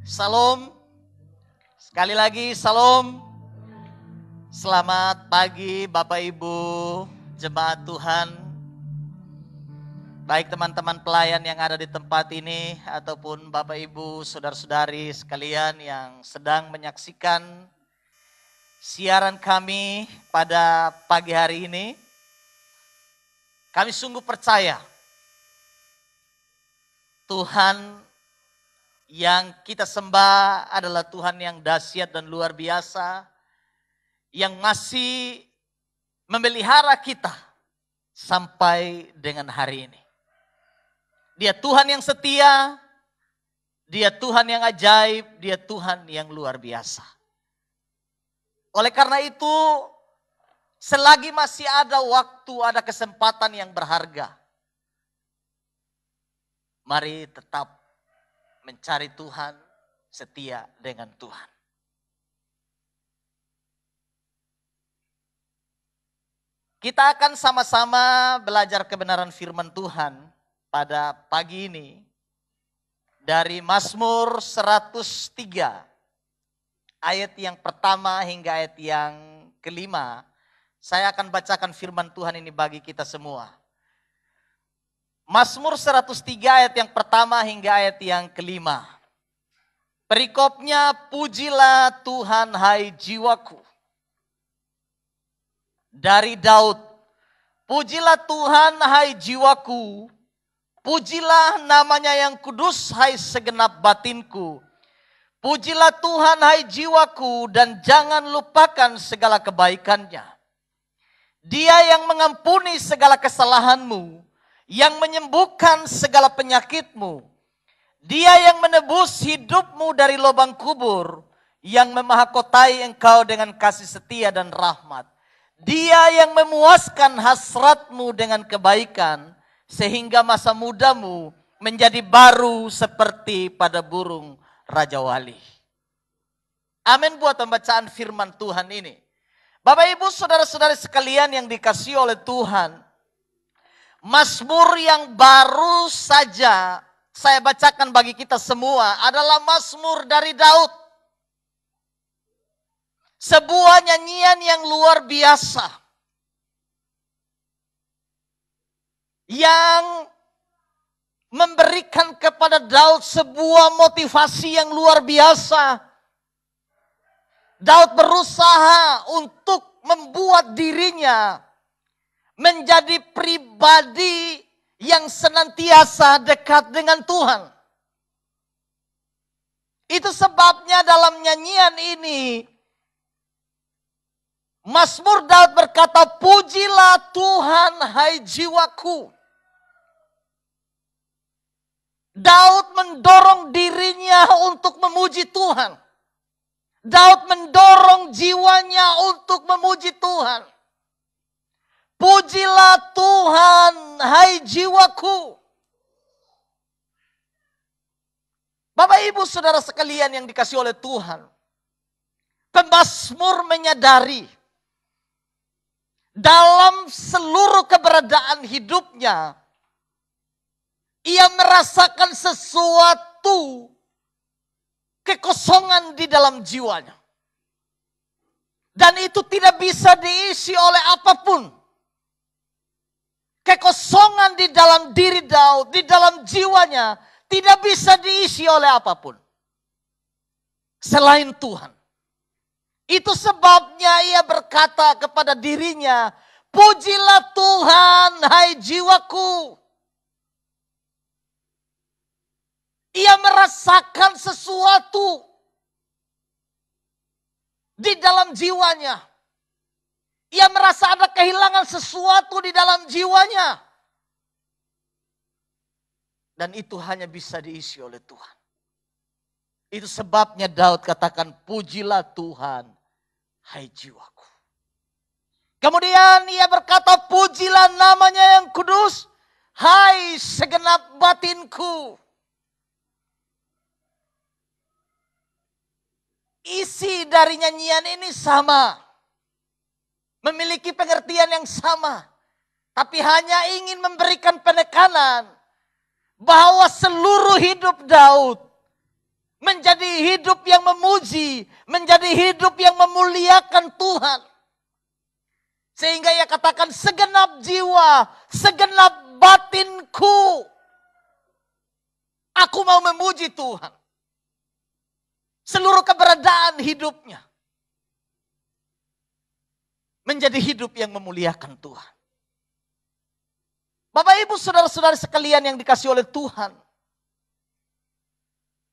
Salam. Sekali lagi salam. Selamat pagi Bapak Ibu jemaat Tuhan. Baik teman-teman pelayan yang ada di tempat ini ataupun Bapak Ibu saudara-saudari sekalian yang sedang menyaksikan siaran kami pada pagi hari ini. Kami sungguh percaya Tuhan yang kita sembah adalah Tuhan yang dahsyat dan luar biasa, yang masih memelihara kita sampai dengan hari ini. Dia Tuhan yang setia, Dia Tuhan yang ajaib, Dia Tuhan yang luar biasa. Oleh karena itu, selagi masih ada waktu, ada kesempatan yang berharga, mari tetap mencari Tuhan, setia dengan Tuhan. Kita akan sama-sama belajar kebenaran firman Tuhan pada pagi ini dari Mazmur 103 ayat yang pertama hingga ayat yang kelima. Saya akan bacakan firman Tuhan ini bagi kita semua. Mazmur 103 ayat yang pertama hingga ayat yang kelima. Perikopnya, pujilah Tuhan hai jiwaku. Dari Daud, pujilah Tuhan hai jiwaku. Pujilah namanya yang kudus hai segenap batinku. Pujilah Tuhan hai jiwaku dan jangan lupakan segala kebaikannya. Dia yang mengampuni segala kesalahanmu, yang menyembuhkan segala penyakitmu. Dia yang menebus hidupmu dari lubang kubur, yang memahakotai engkau dengan kasih setia dan rahmat. Dia yang memuaskan hasratmu dengan kebaikan, sehingga masa mudamu menjadi baru seperti pada burung Raja Wali. Amin buat pembacaan firman Tuhan ini. Bapak Ibu saudara-saudari sekalian yang dikasihi oleh Tuhan, Mazmur yang baru saja saya bacakan bagi kita semua adalah Mazmur dari Daud. Sebuah nyanyian yang luar biasa. Yang memberikan kepada Daud sebuah motivasi yang luar biasa. Daud berusaha untuk membuat dirinya menjadi pribadi yang senantiasa dekat dengan Tuhan. Itu sebabnya dalam nyanyian ini, Mazmur Daud berkata, pujilah Tuhan hai jiwaku. Daud mendorong dirinya untuk memuji Tuhan. Daud mendorong jiwanya untuk memuji Tuhan. Pujilah Tuhan, hai jiwaku. Bapak Ibu saudara sekalian yang dikasihi oleh Tuhan. Pemazmur menyadari dalam seluruh keberadaan hidupnya, ia merasakan sesuatu kekosongan di dalam jiwanya. Dan itu tidak bisa diisi oleh apapun. Kekosongan di dalam diri Daud, di dalam jiwanya, tidak bisa diisi oleh apapun selain Tuhan. Itu sebabnya ia berkata kepada dirinya, pujilah Tuhan hai jiwaku. Ia merasakan sesuatu di dalam jiwanya. Ia merasa ada kehilangan sesuatu di dalam jiwanya. Dan itu hanya bisa diisi oleh Tuhan. Itu sebabnya Daud katakan, pujilah Tuhan, hai jiwaku. Kemudian ia berkata, pujilah namanya yang kudus, hai segenap batinku. Isi dari nyanyian ini sama. Memiliki pengertian yang sama. Tapi hanya ingin memberikan penekanan bahwa seluruh hidup Daud menjadi hidup yang memuji, menjadi hidup yang memuliakan Tuhan. Sehingga ia katakan segenap jiwa, segenap batinku, aku mau memuji Tuhan. Seluruh keberadaan hidupnya menjadi hidup yang memuliakan Tuhan. Bapak Ibu saudara-saudara sekalian yang dikasihi oleh Tuhan.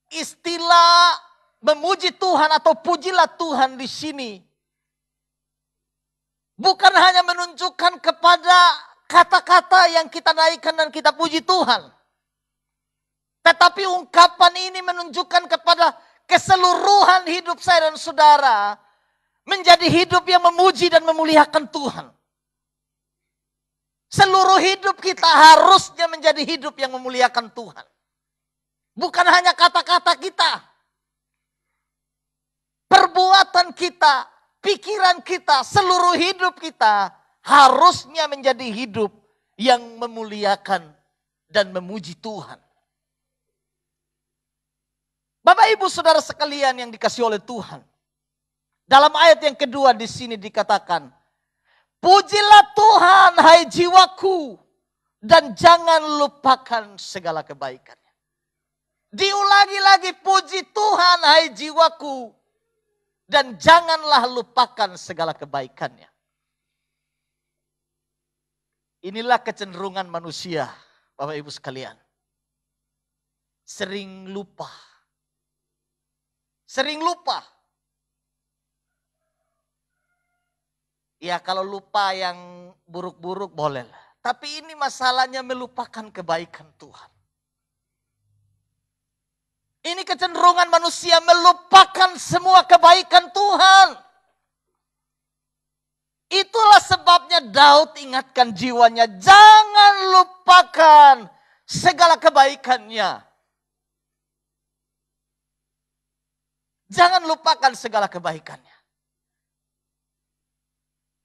Istilah memuji Tuhan atau pujilah Tuhan di sini bukan hanya menunjukkan kepada kata-kata yang kita naikkan dan kita puji Tuhan. Tetapi ungkapan ini menunjukkan kepada keseluruhan hidup saya dan saudara menjadi hidup yang memuji dan memuliakan Tuhan. Seluruh hidup kita harusnya menjadi hidup yang memuliakan Tuhan. Bukan hanya kata-kata kita, perbuatan kita, pikiran kita, seluruh hidup kita harusnya menjadi hidup yang memuliakan dan memuji Tuhan. Bapak Ibu saudara sekalian yang dikasihi oleh Tuhan. Dalam ayat yang kedua di sini dikatakan, pujilah Tuhan hai jiwaku dan jangan lupakan segala kebaikan. Diulangi lagi, puji Tuhan hai jiwaku dan janganlah lupakan segala kebaikannya. Inilah kecenderungan manusia, Bapak Ibu sekalian. Sering lupa. Sering lupa. Ya kalau lupa yang buruk-buruk boleh. Tapi ini masalahnya melupakan kebaikan Tuhan. Ini kecenderungan manusia melupakan semua kebaikan Tuhan. Itulah sebabnya Daud ingatkan jiwanya, jangan lupakan segala kebaikannya. Jangan lupakan segala kebaikannya.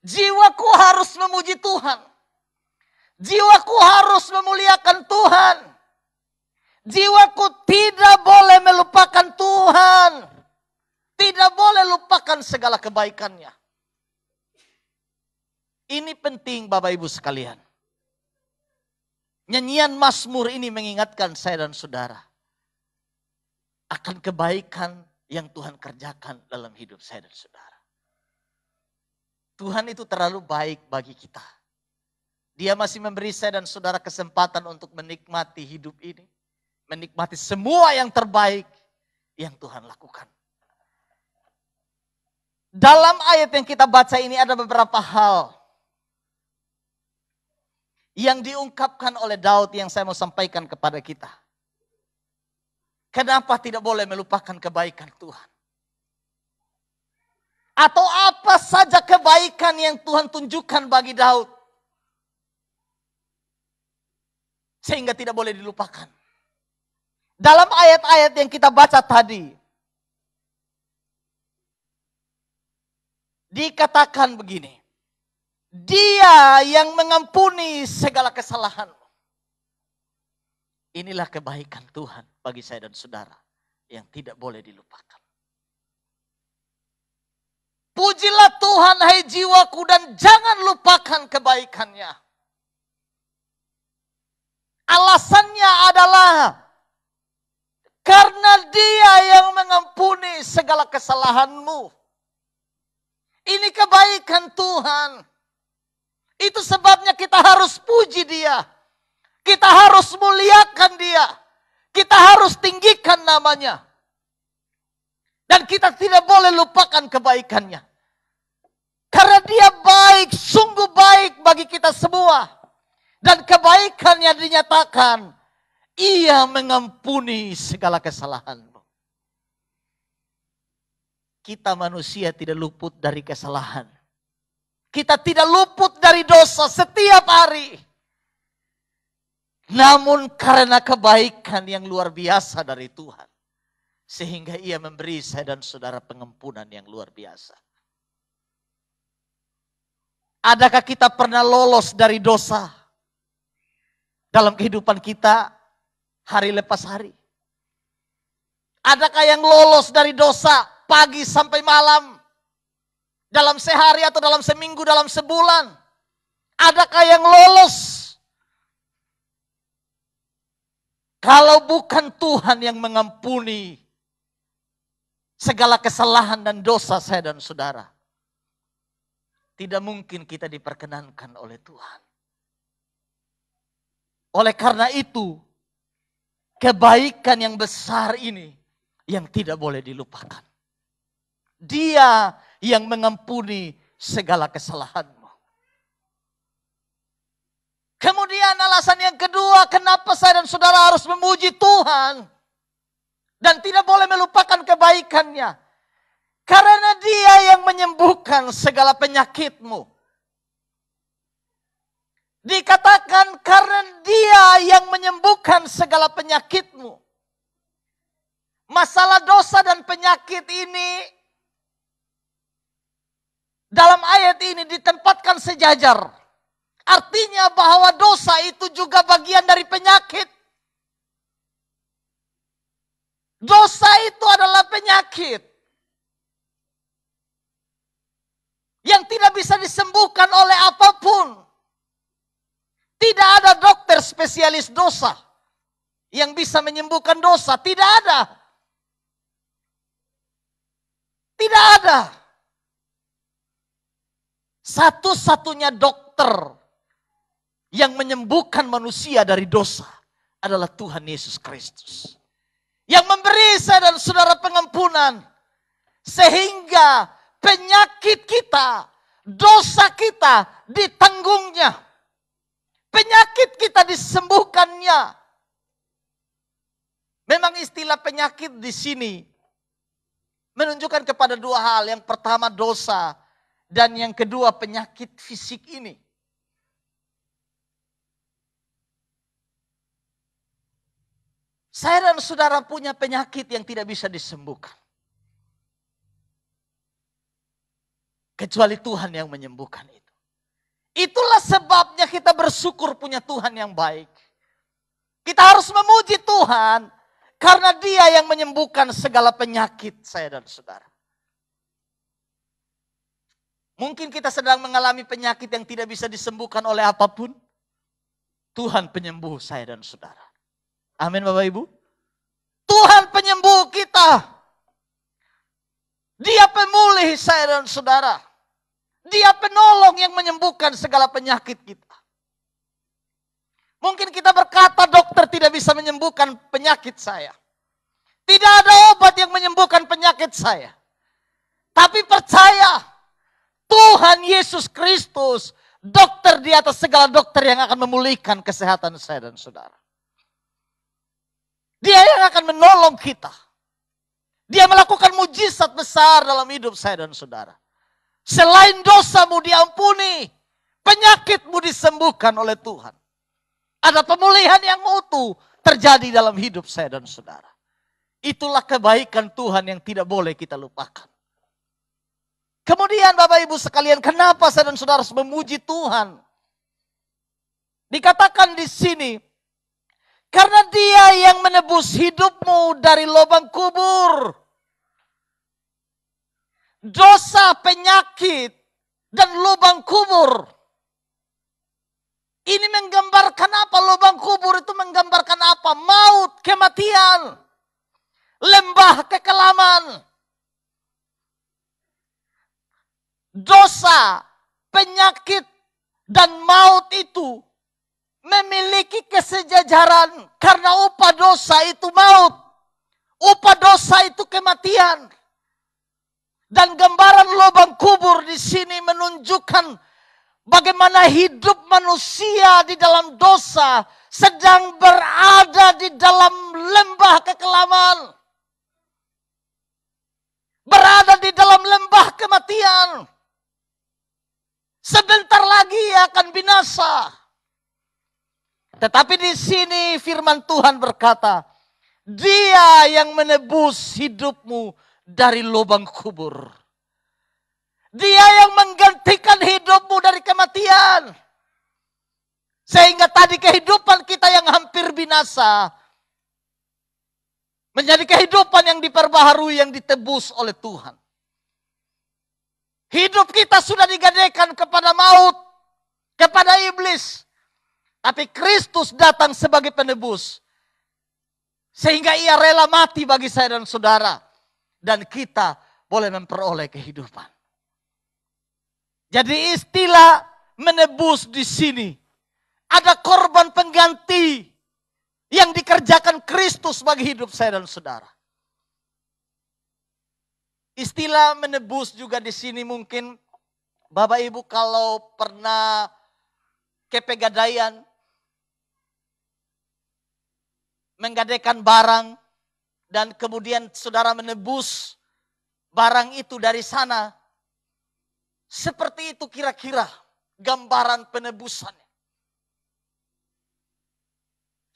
Jiwaku harus memuji Tuhan. Jiwaku harus memuliakan Tuhan. Jiwaku tidak boleh melupakan Tuhan. Tidak boleh lupakan segala kebaikannya. Ini penting Bapak Ibu sekalian. Nyanyian Mazmur ini mengingatkan saya dan saudara akan kebaikan yang Tuhan kerjakan dalam hidup saya dan saudara. Tuhan itu terlalu baik bagi kita. Dia masih memberi saya dan saudara kesempatan untuk menikmati hidup ini. Menikmati semua yang terbaik yang Tuhan lakukan. Dalam ayat yang kita baca ini ada beberapa hal yang diungkapkan oleh Daud yang saya mau sampaikan kepada kita. Kenapa tidak boleh melupakan kebaikan Tuhan? Atau apa saja kebaikan yang Tuhan tunjukkan bagi Daud. Sehingga tidak boleh dilupakan. Dalam ayat-ayat yang kita baca tadi. Dikatakan begini. Dia yang mengampuni segala kesalahan. Inilah kebaikan Tuhan bagi saya dan saudara yang tidak boleh dilupakan. Pujilah Tuhan hai jiwaku dan jangan lupakan kebaikannya. Alasannya adalah karena Dia yang mengampuni segala kesalahanmu. Ini kebaikan Tuhan. Itu sebabnya kita harus puji Dia. Kita harus muliakan Dia. Kita harus tinggikan namanya. Dan kita tidak boleh lupakan kebaikannya. Karena Dia baik, sungguh baik bagi kita semua. Dan kebaikannya dinyatakan, Ia mengampuni segala kesalahanmu. Kita manusia tidak luput dari kesalahan. Kita tidak luput dari dosa setiap hari. Namun karena kebaikan yang luar biasa dari Tuhan. Sehingga Ia memberi saya dan saudara pengampunan yang luar biasa. Adakah kita pernah lolos dari dosa? Dalam kehidupan kita hari lepas hari. Adakah yang lolos dari dosa pagi sampai malam? Dalam sehari atau dalam seminggu, dalam sebulan? Adakah yang lolos? Kalau bukan Tuhan yang mengampuni segala kesalahan dan dosa saya dan saudara, tidak mungkin kita diperkenankan oleh Tuhan. Oleh karena itu, kebaikan yang besar ini yang tidak boleh dilupakan. Dia yang mengampuni segala kesalahanmu. Kemudian alasan yang kedua, kenapa saya dan saudara harus memuji Tuhan dan tidak boleh melupakan kebaikannya. Karena Dia yang menyembuhkan segala penyakitmu. Dikatakan karena Dia yang menyembuhkan segala penyakitmu. Masalah dosa dan penyakit ini dalam ayat ini ditempatkan sejajar. Artinya bahwa dosa itu juga bagian dari penyakit. Dosa itu adalah penyakit yang tidak bisa disembuhkan oleh apapun. Tidak ada dokter spesialis dosa yang bisa menyembuhkan dosa. Tidak ada. Tidak ada. Satu-satunya dokter yang menyembuhkan manusia dari dosa adalah Tuhan Yesus Kristus. Yang memberi saya dan saudara pengampunan. Sehingga penyakit kita, dosa kita ditanggungnya. Penyakit kita disembuhkannya. Memang istilah penyakit di sini menunjukkan kepada dua hal. Yang pertama dosa dan yang kedua penyakit fisik ini. Saya dan saudara punya penyakit yang tidak bisa disembuhkan. Kecuali Tuhan yang menyembuhkan itu. Itulah sebabnya kita bersyukur punya Tuhan yang baik. Kita harus memuji Tuhan karena Dia yang menyembuhkan segala penyakit saya dan saudara. Mungkin kita sedang mengalami penyakit yang tidak bisa disembuhkan oleh apapun. Tuhan penyembuh saya dan saudara. Amin Bapak Ibu. Tuhan penyembuh kita. Dia pemulih saya dan saudara. Dia penolong yang menyembuhkan segala penyakit kita. Mungkin kita berkata dokter tidak bisa menyembuhkan penyakit saya. Tidak ada obat yang menyembuhkan penyakit saya. Tapi percaya Tuhan Yesus Kristus, dokter di atas segala dokter yang akan memulihkan kesehatan saya dan saudara. Dia yang akan menolong kita. Dia melakukan mujizat besar dalam hidup saya dan saudara. Selain dosamu diampuni, penyakitmu disembuhkan oleh Tuhan. Ada pemulihan yang utuh terjadi dalam hidup saya dan saudara. Itulah kebaikan Tuhan yang tidak boleh kita lupakan. Kemudian Bapak Ibu sekalian, kenapa saya dan saudara harus memuji Tuhan? Dikatakan di sini, karena Dia yang menebus hidupmu dari lubang kubur. Dosa, penyakit, dan lubang kubur. Ini menggambarkan apa? Lubang kubur itu menggambarkan apa? Maut, kematian, lembah kekelaman. Dosa, penyakit, dan maut itu memiliki kesejajaran karena upah dosa itu maut. Upah dosa itu kematian. Dan gambaran lubang kubur di sini menunjukkan bagaimana hidup manusia di dalam dosa sedang berada di dalam lembah kekelaman. Berada di dalam lembah kematian. Sebentar lagi akan binasa. Tetapi di sini firman Tuhan berkata, Dia yang menebus hidupmu dari lubang kubur. Dia yang menggantikan hidupmu dari kematian. Sehingga tadi kehidupan kita yang hampir binasa Menjadi kehidupan yang diperbaharui, yang ditebus oleh Tuhan. Hidup kita sudah digadaikan kepada maut, kepada iblis. Tapi Kristus datang sebagai penebus. Sehingga ia rela mati bagi saya dan saudara. Dan kita boleh memperoleh kehidupan. Jadi istilah menebus di sini. Ada korban pengganti yang dikerjakan Kristus bagi hidup saya dan saudara. Istilah menebus juga di sini mungkin Bapak Ibu kalau pernah ke pegadaian, menggadaikan barang, dan kemudian saudara menebus barang itu dari sana. Seperti itu kira-kira gambaran penebusannya.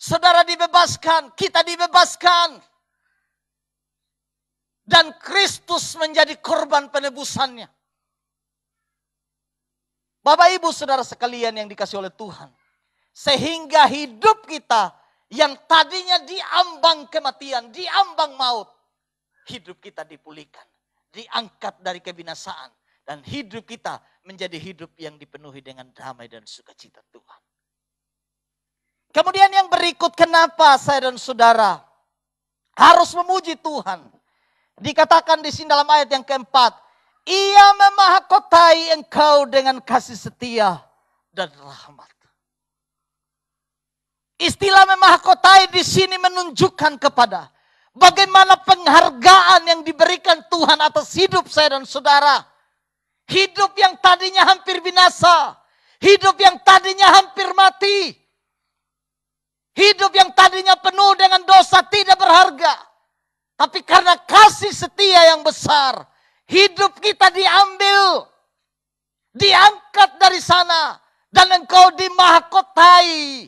Saudara dibebaskan, kita dibebaskan. Dan Kristus menjadi korban penebusannya. Bapak Ibu saudara sekalian yang dikasih oleh Tuhan. Sehingga hidup kita yang tadinya diambang kematian, diambang maut. Hidup kita dipulihkan, diangkat dari kebinasaan. Dan hidup kita menjadi hidup yang dipenuhi dengan damai dan sukacita Tuhan. Kemudian yang berikut, kenapa saya dan saudara harus memuji Tuhan? Dikatakan di sini dalam ayat yang keempat, ia memahkotai engkau dengan kasih setia dan rahmat. Istilah memahkotai di sini menunjukkan kepada bagaimana penghargaan yang diberikan Tuhan atas hidup saya dan saudara. Hidup yang tadinya hampir binasa, hidup yang tadinya hampir mati, hidup yang tadinya penuh dengan dosa tidak berharga. Tapi karena kasih setia yang besar, hidup kita diambil, diangkat dari sana, dan engkau dimahkotai,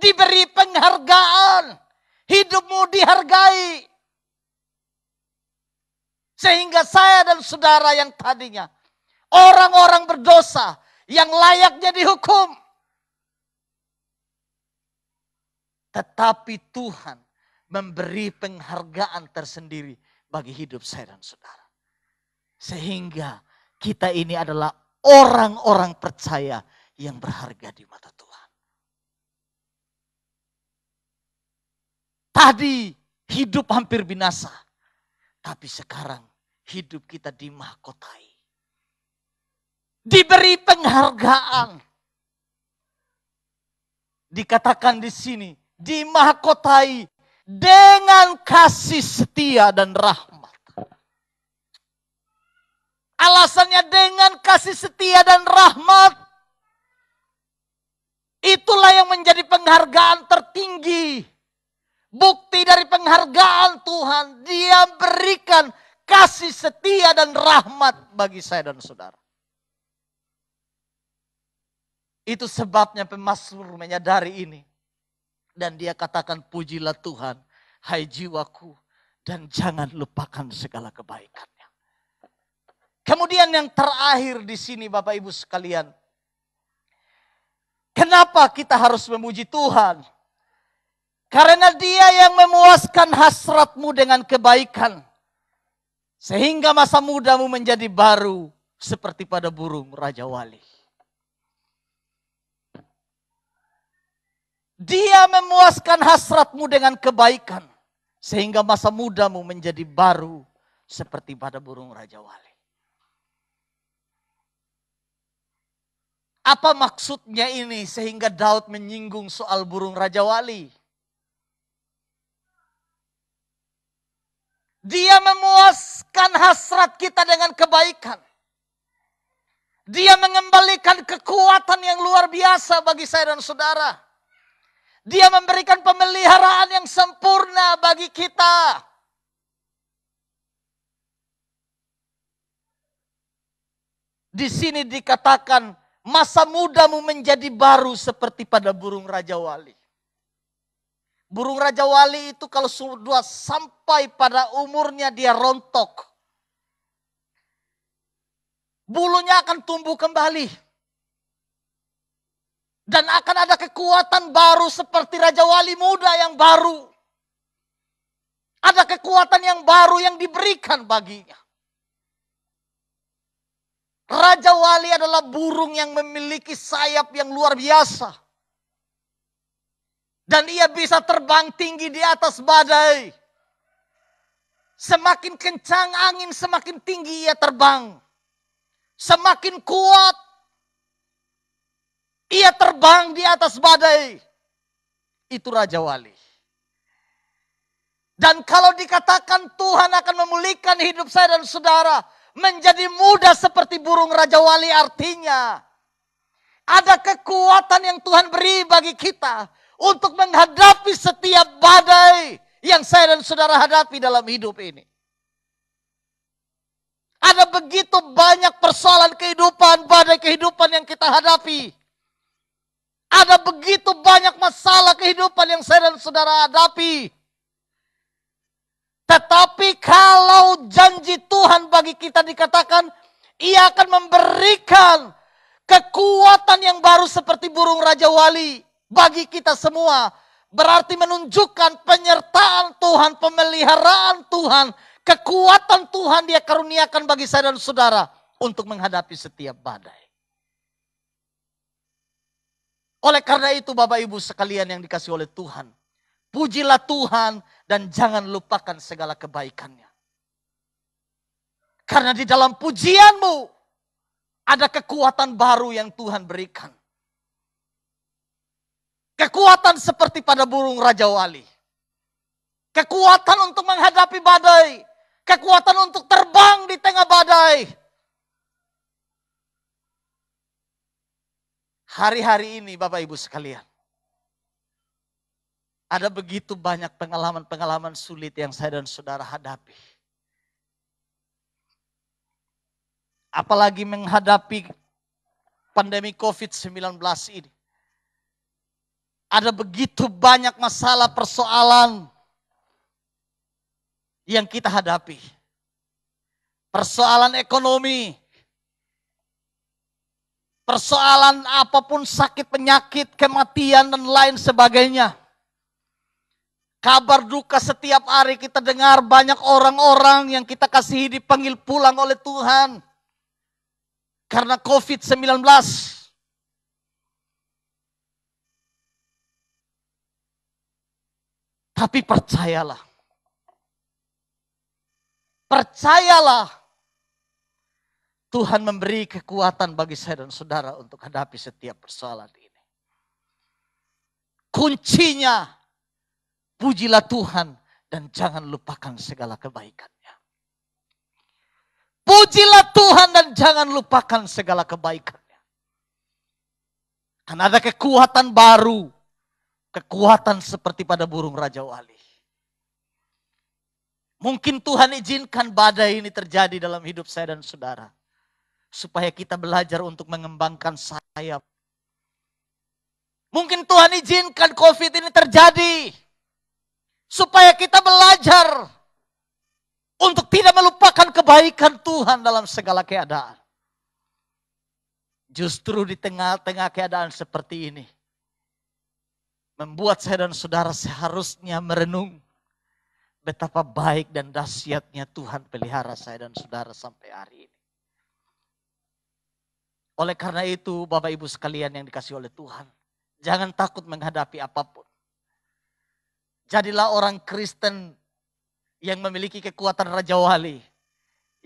diberi penghargaan, hidupmu dihargai. Sehingga saya dan saudara yang tadinya orang-orang berdosa yang layaknya dihukum, tetapi Tuhan memberi penghargaan tersendiri bagi hidup saya dan saudara. Sehingga kita ini adalah orang-orang percaya yang berharga di mata Tuhan. Tadi hidup hampir binasa. Tapi sekarang hidup kita dimahkotai. Diberi penghargaan. Dikatakan di sini, dimahkotai dengan kasih setia dan rahmat. Alasannya dengan kasih setia dan rahmat. Itulah yang menjadi penghargaan tertinggi. Bukti dari penghargaan Tuhan, Dia berikan kasih setia dan rahmat bagi saya dan saudara. Itu sebabnya pemazmur menyadari ini. Dan dia katakan, pujilah Tuhan, hai jiwaku, dan jangan lupakan segala kebaikannya. Kemudian yang terakhir di sini Bapak Ibu sekalian. Kenapa kita harus memuji Tuhan? Karena Dia yang memuaskan hasratmu dengan kebaikan. Sehingga masa mudamu menjadi baru seperti pada burung Raja Wali. Dia memuaskan hasratmu dengan kebaikan. Sehingga masa mudamu menjadi baru seperti pada burung Raja Wali. Apa maksudnya ini sehingga Daud menyinggung soal burung Raja Wali? Dia memuaskan hasrat kita dengan kebaikan. Dia mengembalikan kekuatan yang luar biasa bagi saya dan saudara. Dia memberikan pemeliharaan yang sempurna bagi kita. Di sini dikatakan masa mudamu menjadi baru seperti pada burung Raja Wali. Burung Raja Wali itu kalau sudah sampai pada umurnya dia rontok. Bulunya akan tumbuh kembali. Dan akan ada kekuatan baru seperti Raja Wali muda yang baru. Ada kekuatan yang baru yang diberikan baginya. Raja Wali adalah burung yang memiliki sayap yang luar biasa. Dan ia bisa terbang tinggi di atas badai. Semakin kencang angin, semakin tinggi ia terbang. Semakin kuat ia terbang di atas badai. Itu Raja Wali. Dan kalau dikatakan Tuhan akan memulihkan hidup saya dan saudara menjadi muda seperti burung Raja Wali, artinya ada kekuatan yang Tuhan beri bagi kita untuk menghadapi setiap badai yang saya dan saudara hadapi dalam hidup ini. Ada begitu banyak persoalan kehidupan, badai kehidupan yang kita hadapi. Ada begitu banyak masalah kehidupan yang saya dan saudara hadapi. Tetapi kalau janji Tuhan bagi kita dikatakan, Ia akan memberikan kekuatan yang baru seperti burung Raja Wali bagi kita semua. Berarti menunjukkan penyertaan Tuhan, pemeliharaan Tuhan, kekuatan Tuhan Dia karuniakan bagi saya dan saudara untuk menghadapi setiap badai. Oleh karena itu Bapak Ibu sekalian yang dikasihi oleh Tuhan, pujilah Tuhan dan jangan lupakan segala kebaikannya. Karena di dalam pujianmu ada kekuatan baru yang Tuhan berikan. Kekuatan seperti pada burung Raja Wali. Kekuatan untuk menghadapi badai. Kekuatan untuk terbang di tengah badai. Hari-hari ini Bapak Ibu sekalian, ada begitu banyak pengalaman-pengalaman sulit yang saya dan saudara hadapi. Apalagi menghadapi pandemi COVID-19 ini. Ada begitu banyak masalah persoalan yang kita hadapi. Persoalan ekonomi. Persoalan apapun, sakit, penyakit, kematian dan lain sebagainya. Kabar duka setiap hari kita dengar, banyak orang-orang yang kita kasihi dipanggil pulang oleh Tuhan. Karena COVID-19. Tapi percayalah. Percayalah. Tuhan memberi kekuatan bagi saya dan saudara untuk hadapi setiap persoalan ini. Kuncinya, pujilah Tuhan dan jangan lupakan segala kebaikannya. Pujilah Tuhan dan jangan lupakan segala kebaikannya. Karena ada kekuatan baru. Kekuatan seperti pada burung Raja Wali. Mungkin Tuhan izinkan badai ini terjadi dalam hidup saya dan saudara. Supaya kita belajar untuk mengembangkan sayap. Mungkin Tuhan izinkan COVID ini terjadi. Supaya kita belajar untuk tidak melupakan kebaikan Tuhan dalam segala keadaan. Justru di tengah-tengah keadaan seperti ini, membuat saya dan saudara seharusnya merenung betapa baik dan dahsyatnya Tuhan pelihara saya dan saudara sampai hari ini. Oleh karena itu Bapak Ibu sekalian yang dikasihi oleh Tuhan, jangan takut menghadapi apapun. Jadilah orang Kristen yang memiliki kekuatan Raja Wali,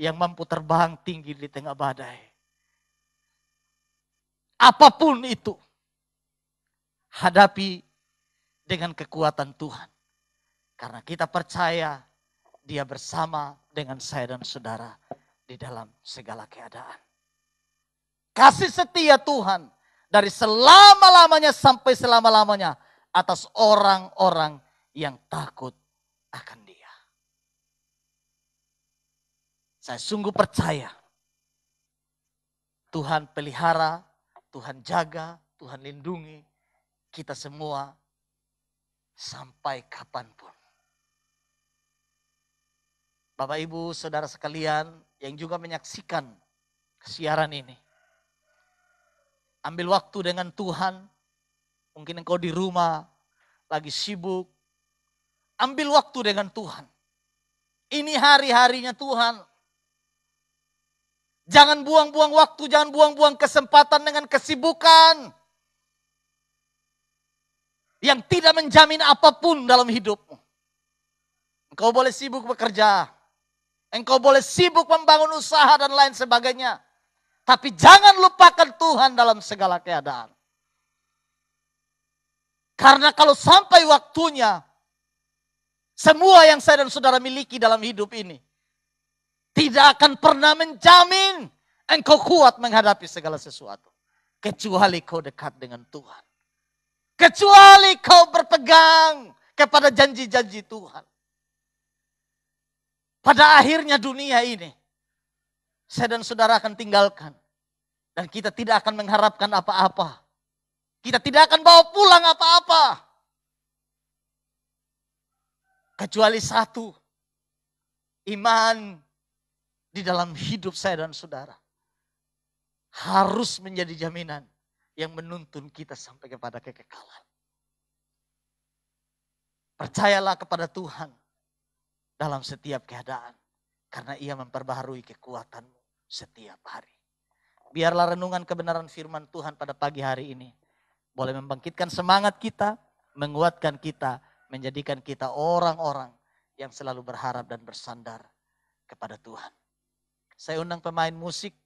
yang mampu terbang tinggi di tengah badai. Apapun itu, hadapi dengan kekuatan Tuhan. Karena kita percaya Dia bersama dengan saya dan saudara di dalam segala keadaan. Kasih setia Tuhan dari selama-lamanya sampai selama-lamanya atas orang-orang yang takut akan Dia. Saya sungguh percaya Tuhan pelihara, Tuhan jaga, Tuhan lindungi kita semua sampai kapanpun. Bapak Ibu saudara sekalian yang juga menyaksikan siaran ini. Ambil waktu dengan Tuhan. Mungkin engkau di rumah lagi sibuk. Ambil waktu dengan Tuhan. Ini hari-harinya Tuhan. Jangan buang-buang waktu, jangan buang-buang kesempatan dengan kesibukan yang tidak menjamin apapun dalam hidupmu. Engkau boleh sibuk bekerja, engkau boleh sibuk membangun usaha dan lain sebagainya. Tapi jangan lupakan Tuhan dalam segala keadaan. Karena kalau sampai waktunya, semua yang saya dan saudara miliki dalam hidup ini tidak akan pernah menjamin engkau kuat menghadapi segala sesuatu. Kecuali kau dekat dengan Tuhan. Kecuali kau berpegang kepada janji-janji Tuhan. Pada akhirnya dunia ini, saya dan saudara akan tinggalkan. Dan kita tidak akan mengharapkan apa-apa. Kita tidak akan bawa pulang apa-apa. Kecuali satu, iman di dalam hidup saya dan saudara. Harus menjadi jaminan yang menuntun kita sampai kepada kekekalan. Percayalah kepada Tuhan dalam setiap keadaan. Karena Ia memperbaharui kekuatanmu setiap hari. Biarlah renungan kebenaran firman Tuhan pada pagi hari ini boleh membangkitkan semangat kita, menguatkan kita, menjadikan kita orang-orang yang selalu berharap dan bersandar kepada Tuhan. Saya undang pemain musik